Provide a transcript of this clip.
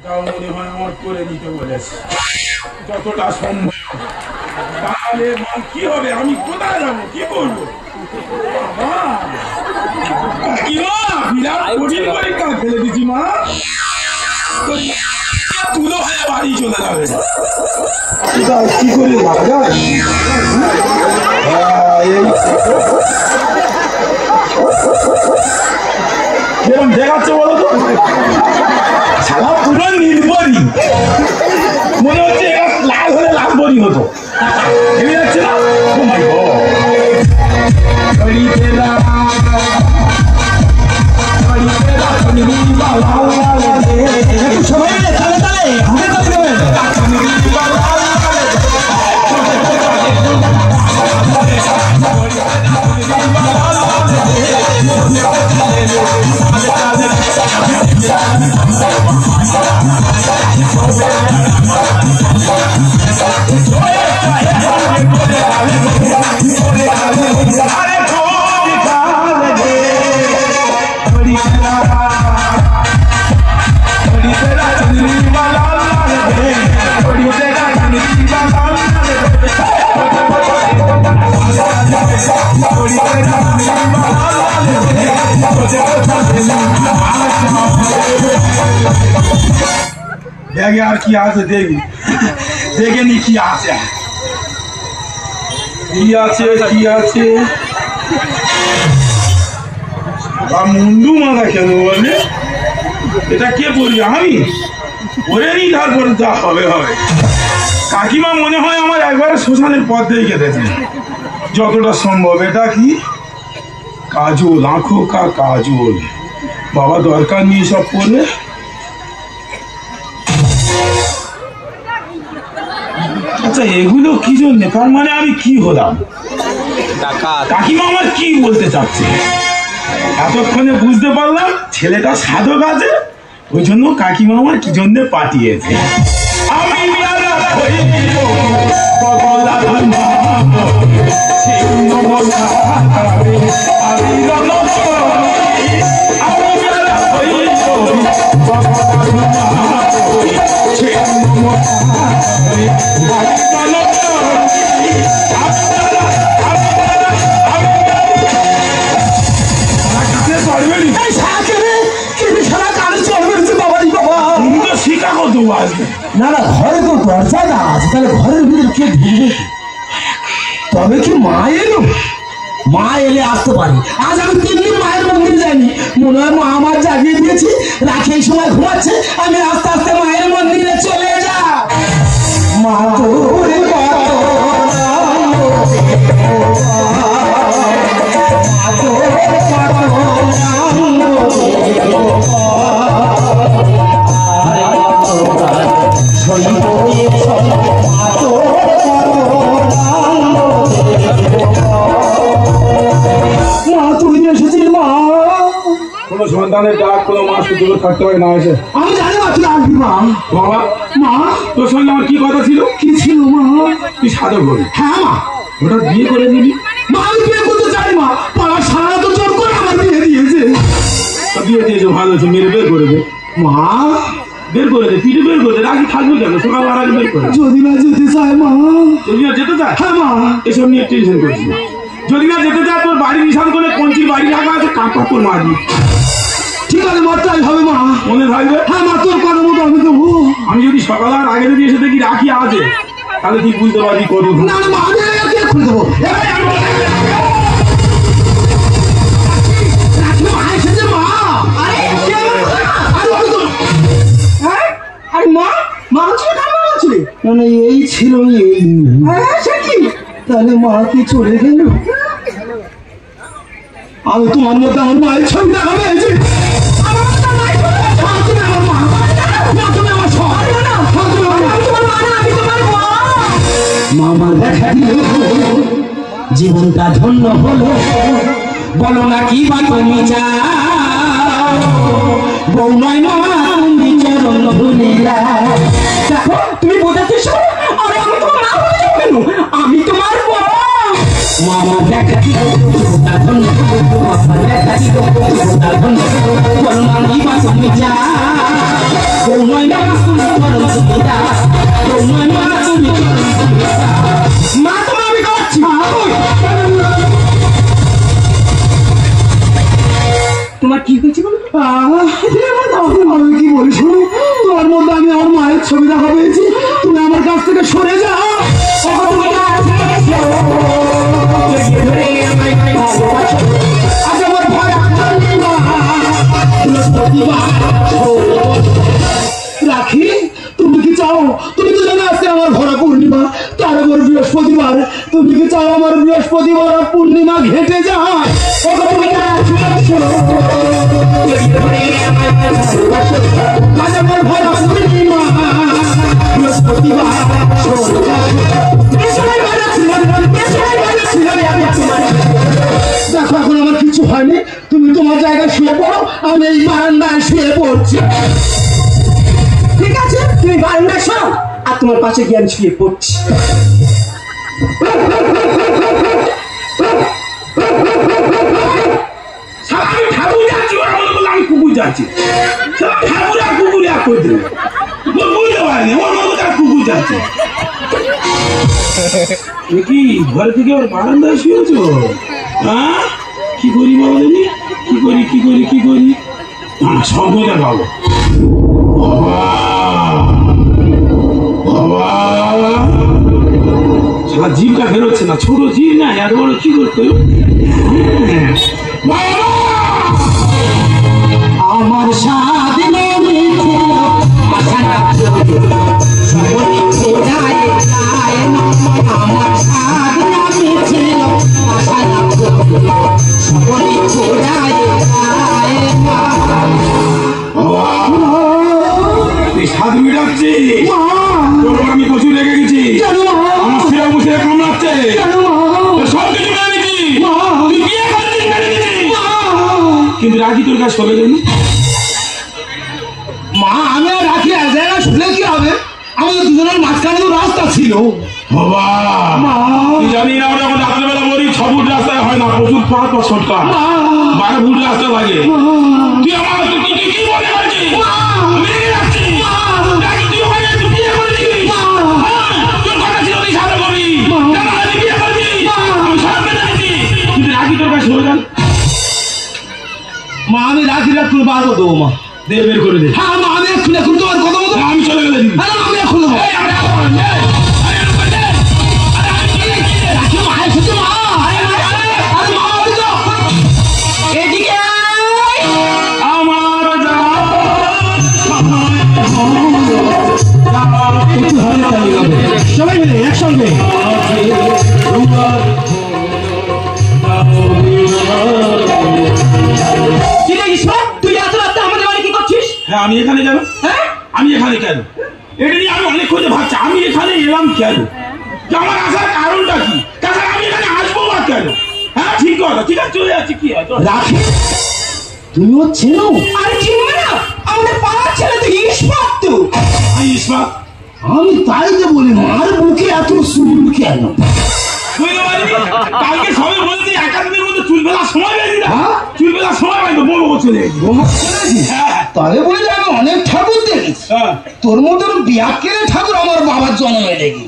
তাও মনে হয় আমার করে দিতে বলেছে যতটা সম্ভব। তাহলে মা কি হবে, আমি কোথায় যাবো, কি করবো? বিরাট কঠিন পরীক্ষা ফেলে দিচ্ছি মা, তুলো হয়ে বাড়ি চলে যাবে। কি করে কিরম দেখাচ্ছে বলো তো, সারা পুরো নীলপরি, মনে হচ্ছে লাল হলে লালপরি হতো। ভেবে যাচ্ছে না? ও মাই গড, সবাই মিলে তালে তালে হাতে তালে দেবেন। দেখে আর কি আছে, দেখি দেখে নি কি আছে, কি আছে কি আছে। মুন্ডু মাথা কেন বলে, এটা কে বলবি? আমি বলে নি, তারপরে যা হবে হবে। কাকিমা মনে হয় আমার একবারে শ্মশানের পথ দিয়ে কেটেছে যতটা সম্ভব। এটা কি? কাজল, আঁখো কা কাজল। বাবা দরকার নিয়ে সব পড়লে। আচ্ছা এগুলো কি জন্য, তার মানে আমি কি হলাম? কাকিমা আমার কি বলতে চাচ্ছে? এতক্ষণে বুঝতে পারলাম ছেলেটা সাধক আছে, ওই জন্য কাকিমা আমার কি জন্য পাঠিয়েছে। আমি না না, ঘরে তো দরজা না আছে, তাহলে ঘরের ভিতরে কে ঢুকবে? তবে কি মা এলো? মা এলে আসতে পারি। আজ আমি 3 দিন মায়ের মন্দির যাইনি, মনে হয় মা আমার জাগিয়ে দিয়েছি, রাখি এই সময় ঘুমাচ্ছে, আমি আস্তে আস্তে মায়ের মন্দিরে চলে যা। মা সন্তানের ডাক কোনো মাস দূরে থাকতে পারে না এসে। আমি জানি মা তুই আসবি। মা বাবা, মা তোর সঙ্গে আমার কি কথা ছিল? কি ছিল মা? তুই সাধক হবি। হ্যাঁ মা। ওটা বিয়ে করে দিবি? মা আমি বিয়ে করতে চাই মা, পাড়ার সারা তো জোর করে আমার বিয়ে দিয়েছে। বিয়ে দিয়েছে ভালো আছে, মেরে বের করে দে। মা বের করে দে, পিঠে বের করে দে, রাখি থাকবে কেন? সকাল আগে বের করে। যদি না যেতে চায় মা। যদি না যেতে চায়? হ্যাঁ মা। এসব নিয়ে টেনশন করছি না। যদি না যেতে চায়, তোর বাড়ি নিশান করে কঞ্চির বাড়ি রাখা আছে, কাকা তোর মারবি। ঠিক আছে মা, তাই হবে মা। মনে থাকবে? হ্যাঁ মা, তোর কথা মতো আমি দেবো। আমি যদি সকাল আর আগে যদি এসে দেখি রাখি আছে, তাহলে তুই বুঝতে পারবি কত। না না মা, আমি খুলে দেবো। মানে এই ছিল, তাহলে মা কি চলে গেল? আমি তোমার মধ্যে আমার মায়ের ছবি দেখা পেয়েছি। মামা দেখা দিল, জীবনটা ধন্য হলো, বলো না কি বা তুমি চাও, বউ নয় না তুমি চরণ ভুলিলা। দেখো তুমি বোঝাতে আরে আমি তোমার না হয়ে যাবো কেন? আমি তোমার বউ। মামা দেখা দিল, জীবনটা ধন্য হলো, মামা দেখা দিল, জীবনটা ধন্য হলো, বলো না কি বা তুমি চাও, বউ নয় না তুমি চরণ তুমি দাস, বউ নয় মা তুমি চরণ তুমি দাস। মা তোমার আমি খাওয়াচ্ছি। তোমার কি হয়েছে বলো? আমি কি বলি শোনো, তোমার মধ্যে আমি আমার মায়ের ছবি দেখা পেয়েছি, তুমি আমার কাছ থেকে সরে যাও। আজ আমার ভয় রাখি, তুমি কি চাও? তুমি তো জানো আজকে আমার ভরা পূর্ণিমা, তার উপর বৃহস্পতিবার। তুমি কি চাও আমার বৃহস্পতিবার পূর্ণিমা ঘেটে যায়? আজ আমার ভরা পূর্ণিমা বৃহস্পতিবার। দেখো এখন আমার কিছু হয়নি, তুমি তোমার জায়গায় শুয়ে পড়ো, আমি এই বারান্দায় শুয়ে পড়ছি। ঠিক আছে, তুমি বারান্দায় শোও আর তোমার পাশে গিয়ে আমি শুয়ে পড়ছি। ঠাকুর যাচ্ছি, ওরা মনে করলো আমি কুকুর যাচ্ছি। ঠাকুর আর কুকুর এক করে দেবে, বুঝতে পারিনি ওর মনে করলো কুকুর যাচ্ছে। কি ঘরে থেকে ওর বারান্দায় শুয়েছ? হ্যাঁ, কি করি বাবা জানি, কি করি কি করি কি করি, শব্দটা গাবো। সারা জীবটা বেরোচ্ছে না, ছোট জীব না, এত বড় কি করতে আমার স্বাধীন আমার স্বাধীন ছিল স্বাদ মিটাচ্ছি, আমি প্রচুর লেগে গেছি, আমার শিরা মুশিরা কামড়াচ্ছে, সব কিছু মেনে নিচ্ছি, কিন্তু রাখি তোর কাছে সরে যাবি। মা আমি আর রাখি এক জায়গায় শুলে কি হবে? আমাদের দুজনের মাঝখানে তো রাস্তা ছিল। বাবা জানি না, আমরা যখন রাত্রেবেলা বলি 6 ফুট রাস্তায় হয় না, প্রচুর পাহাড় বা শর্টকাট 12 ফুট রাস্তা লাগে। তুই আমার কি মনে করছিস? মা আমি রাখি রাখ খুলে বার করে দেবো। মা দে বের করে দে। হ্যাঁ মা আমি খুলে খুলে তোমার কথা মতো আমি চলে গেলে দিবি। আমি খুলে দেবো। সবাই মিলে একসঙ্গে তুই এত রাতে আমাদের বাড়ি কি করছিস? হ্যাঁ আমি এখানে কেন? হ্যাঁ আমি এখানে কেন? এটা নিয়ে আমি অনেক খোঁজে ভাবছি আমি এখানে এলাম কেন, আমার আসার কারণটা কি, তাছাড়া আমি এখানে আসবো বা কেন? হ্যাঁ ঠিক কথা, ঠিক আছে চলে যাচ্ছি। কি হয় রাখি তুমিও চেনো? আরে চিনবে না, আমাদের পাড়ার ছেলে তো ইস্পাত। তো ইস্পাত? আমি তাই যে বলি মার বুকে এত চুল কেন? কালকে সবাই বলছি 1 দিনের মধ্যে চুল ফেলার সময় পেয়েছি না, চুল ফেলার সময় পাইতো বড় চলে গেছি। তবে বলি আমি অনেক ঠাকুর দেখেছি, তোর মতন বিয়াকের ঠাকুর আমার বাবার জন্মে দেখি।